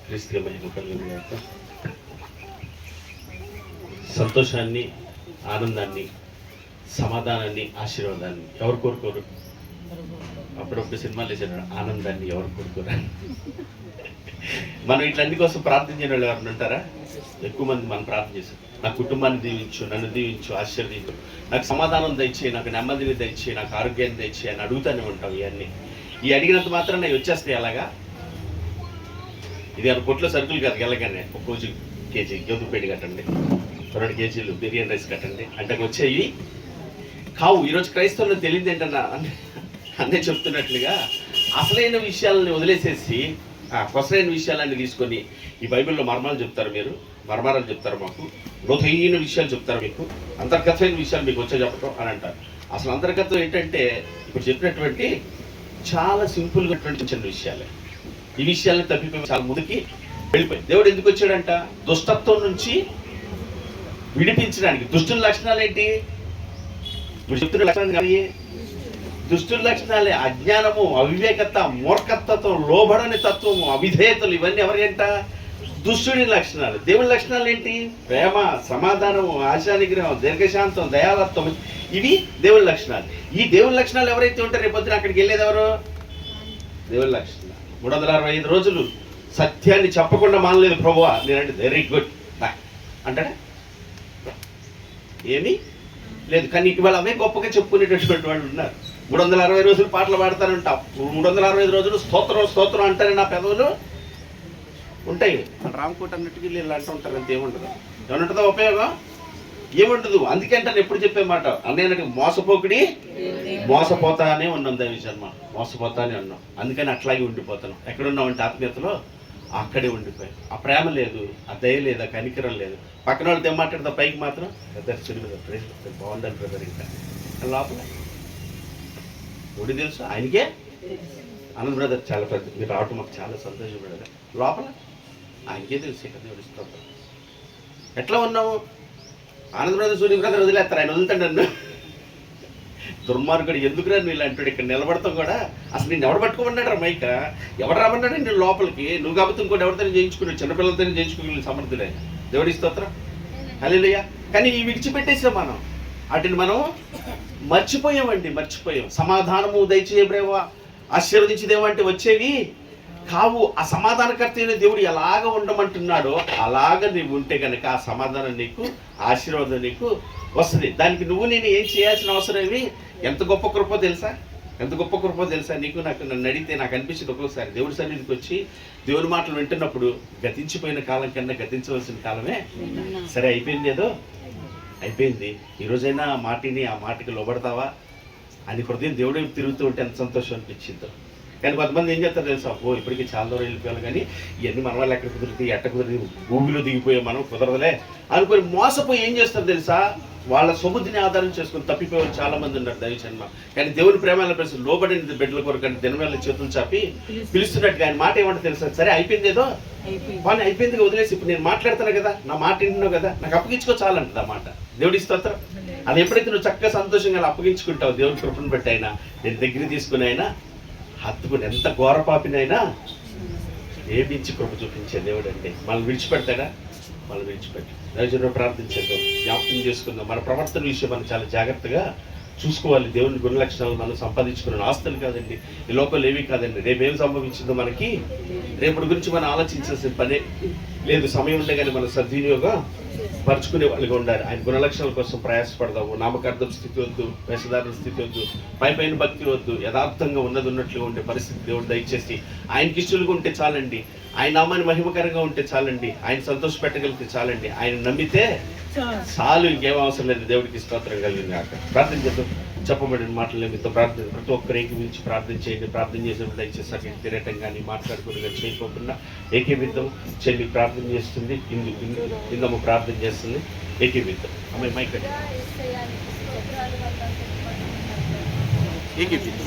క్రీస్తుకి మహిమ కలుగును గాక. సంతోషాన్ని, ఆనందాన్ని, సమాధానాన్ని, ఆశీర్వాదాన్ని ఎవరు కోరుకోరు? అప్పుడప్పుడు సినిమాలు వేసారు, ఆనందాన్ని ఎవరు కోరుకోరా? మనం ఇట్లన్ని కోసం ప్రార్థన చేయని వాళ్ళు ఎవరు ఉంటారా? ఎక్కువ మంది మనం ప్రార్థన చేశారు, నా కుటుంబాన్ని దీవించు, నన్ను దీవించు, ఆశీర్వదించు, నాకు సమాధానం దయచేయి, నాకు నెమ్మదిని దయచేయి, నాకు ఆరోగ్యాన్ని దయచేయి అని అడుగుతూనే ఉంటాం. ఇవన్నీ ఈ అడిగినంత మాత్రం నాకు వచ్చేస్తాయి. అలాగా ఇది కొట్లో సరుకులు కాదు, వెళ్ళగానే ఒక రోజు కేజీ గోధుమపేడి కట్టండి, 2 కేజీలు బిర్యానీ రైస్ కట్టండి అంటే వచ్చేవి కావు. ఈరోజు క్రైస్తవులు తెలియదు ఏంటన్నా అన్నీ చెప్తున్నట్లుగా అసలైన విషయాలని వదిలేసేసి కొసలైన విషయాలన్నీ తీసుకొని ఈ బైబిల్లో మర్మాలు చెప్తారు, మీరు మర్మారాలు చెప్తారు, మాకు లోతైన విషయాలు చెప్తారు, మీకు అంతర్గతమైన విషయాలు మీకు వచ్చే చెప్పటం అని అంటారు. అసలు అంతర్గతం ఏంటంటే ఇప్పుడు చెప్పినటువంటి చాలా సింపుల్గా చిన్న విషయాలే. ఈ విషయాలను తప్పిపోయి చాలా ముందుకి వెళ్ళిపోయి దేవుడు ఎందుకు వచ్చాడంట? దుష్టత్వం నుంచి విడిపించడానికి. దుష్టుల లక్షణాలు ఏంటి? ఇప్పుడు చెప్తున్న లక్షణాలు కానీ దుష్టుల లక్షణాలే అజ్ఞానము, అవివేకత, మూర్ఖత్వం, లోబడని తత్వము, అవిధేయతలు, ఇవన్నీ ఎవరికంట? దుష్టుడి లక్షణాలు. దేవుని లక్షణాలు ఏంటి? ప్రేమ, సమాధానము, ఆశానిగ్రహం, దీర్ఘశాంతం, దయాలత్వం, ఇవి దేవుని లక్షణాలు. ఈ దేవుని లక్షణాలు ఎవరైతే ఉంటారో రేపొద్దున అక్కడికి వెళ్ళేది ఎవరు? దేవుని లక్షణాలు. 365 రోజులు సత్యాన్ని చెప్పకుండా మానలేదు ప్రభువా నేనంటే వెరీ గుడ్ అంటాడా? ఏమీ లేదు. కానీ ఇటీవల అవే గొప్పగా చెప్పుకునేటటువంటి వాళ్ళు ఉన్నారు. 360 రోజులు పాటలు పాడతారంటాం, 365 రోజులు స్తోత్రం స్తోత్రం అంటారే నా పెదవులు ఉంటాయి. రామకోట అన్నట్టుగా వీళ్ళు అంటూ ఉంటారు, అంత ఏముండదు. ఏమంటుందో ఉపయోగం ఏముండదు. అందుకే అంటాను ఎప్పుడు చెప్పే మాట, అన్నయ్య మోసపోకుడి మోసపోతానే ఉన్నాం, దైవజన్మ మోసపోతానే ఉన్నాం. అందుకని అట్లాగే ఉండిపోతున్నాం. ఎక్కడున్నామంటే ఆత్మీయతలో అక్కడే ఉండిపోయాం. ఆ ప్రేమ లేదు, ఆ దయ లేదు, ఆ కనికరం లేదు. పక్కన వాళ్ళతో ఏం మాట్లాడతా పైకి మాత్రం బ్రదర్ చెడు బాగుండాలి బ్రదర్, ఇంకా లోపల ఒడి తెలుసు ఆయనకే ఆనంద్ బ్రదర్ చాలా పెద్ద, మీరు రావటం మాకు చాలా సంతోషం బ్రదర్. లోపల ఆయనకే తెలుసు కదా దేవుడి స్తోత్రం. ఎట్లా ఉన్నావు? ఆనంద్ బ్రదర్ సూర్య బ్రదర్ వదిలేస్తారు, ఆయన వదులుతాడు నన్ను. దుర్మార్గుడు ఎందుకు రా నీళ్ళు అంటాడు. ఇక్కడ నిలబడతాం కూడా అసలు నేను ఎవడు పట్టుకోమన్నాడు రా మైక, ఎవడు రమ్మన్నాడు నేను లోపలికి? నువ్వు కాబట్టి ఇంకోటి ఎవరితో చేయించుకున్నావు, చిన్నపిల్లలతో చేయించుకుని సమర్థులే. దేవుడి స్తోత్రం, హల్లెలూయా. కానీ ఈ విడిచిపెట్టేసాం మనం, వాటిని మనం మర్చిపోయామండి, మర్చిపోయాం. సమాధానము దయచేయబ్రేవా, ఆశీర్వదించేదేమో అంటే వచ్చేవి కావు. ఆ సమాధానకర్త అయిన దేవుడు ఎలాగ ఉండమంటున్నాడో అలాగ నీవు ఉంటే కనుక ఆ సమాధానం నీకు, ఆశీర్వాదం నీకు వస్తుంది. దానికి నువ్వు నేను ఏం చేయాల్సిన అవసరం ఏమి? ఎంత గొప్ప కృప తెలుసా, ఎంత గొప్ప కృప తెలుసా నీకు నాకు? నన్ను అడిగితే నాకు అనిపించింది ఒక్కొక్కసారి దేవుడి సన్నిధికి వచ్చి దేవుని మాటలు వింటున్నప్పుడు గతించిపోయిన కాలం కన్నా గతించవలసిన కాలమే సరే అయిపోయింది, ఏదో అయిపోయింది. ఈరోజైనా ఆ మాటిని, ఆ మాటకి లోబడతావా అని హృదయం దేవుడే తిరుగుతూ ఉంటే ఎంత సంతోషం అనిపించిందో. కానీ కొంతమంది ఏం చేస్తారు తెలుసా, ఇప్పటికీ చాలా దూరం వెళ్ళిపోయాలి, కానీ ఇవన్నీ మన వాళ్ళు ఎక్కడ కుదురుతాయి, ఎట్ట కుదిరి భూమిలో దిగిపోయాం మనం, కుదరదులే అనుకొని మోసపోయి ఏం చేస్తారు తెలుసా, వాళ్ళ సొమ్ముదిని ఆధారం చేసుకుని తప్పిపోయేవాళ్ళు చాలా మంది ఉన్నారు దైవజన్మ. కానీ దేవుని ప్రేమ ప్రశ్న లోబడిన బిడ్డల కొరకు అంటే దినవేళ చేతులు చాపి పిలుస్తున్నట్టుగా ఆయన మాట ఏమంటే తెలుసా, సరే అయిపోయింది, ఏదో పని అయిపోయింది వదిలేసి ఇప్పుడు నేను మాట్లాడతాను కదా, నా మాట వింటున్నావు కదా, నాకు అప్పగించుకో చాలంటుంది ఆ మాట. దేవుడి స్తోత్రం. అది ఎప్పుడైతే నువ్వు చక్కగా సంతోషంగా అప్పగించుకుంటావు దేవుడి కృపను బట్టి అయినా, నేను దగ్గర తీసుకుని అయినా హత్తుకుని ఎంత ఘోరపాపినైనా ఏమించి కృప చూపించే దేవుడు అండి. మనల్ని విడిచిపెడతాడా? మనం విడిచిపెట్టి దయచేసి ప్రార్థించేద్దాం, జ్ఞాపకం చేసుకుందాం. మన ప్రవర్తన విషయం మనం చాలా జాగ్రత్తగా చూసుకోవాలి. దేవుని గుణ లక్షణాలు మనం సంపాదించుకున్న ఆస్తులు కాదండి, ఈ లోకల్ ఏమీ కాదండి. రేపేం సంభవించిందో మనకి రేపటి గురించి మనం ఆలోచించాల్సిన పనే లేదు. సమయం ఉండే కానీ మనం సద్వినియోగం పరుచుకునే వాళ్ళుగా ఉండాలి. ఆయన గుణలక్షణాల కోసం ప్రయాసపడదాము. నామకార్థం స్థితి వద్దు, వేషధారణ స్థితి వద్దు, పైపైన భక్తి వద్దు. యథార్థంగా ఉన్నట్లుగా ఉండే పరిస్థితి దేవుడు దయచేసి ఆయనకి ఇష్టలుగా ఉంటే చాలండి. ఆయన నామాన్ని మహిమకరంగా ఉంటే చాలండి. ఆయన సంతోష పెట్టగలిగితే చాలండి. ఆయన నమ్మితే చాలు, ఇంకేం అవసరం లేదు. దేవుడికి స్తోత్రం కలిగింది కాక. ప్రార్థన చేద్దాం. చెప్పబడిన మాటలు మీతో ప్రార్థన, ప్రతి ఒక్కరు ఏకీవించి ప్రార్థన చేయండి. ప్రార్థన చేసినప్పుడు దయచేసి అక్కడ తిరగటం కానీ మాట్లాడుకుని కానీ చేయకోకుండా ఏకీవిద్దాం. చెల్లి ప్రార్థన చేస్తుంది, ఇందమ్మ ప్రార్థన చేస్తుంది, ఏకీవిద్దాం. అమ్మాయి మైక్ ఏకీవిద్దాం.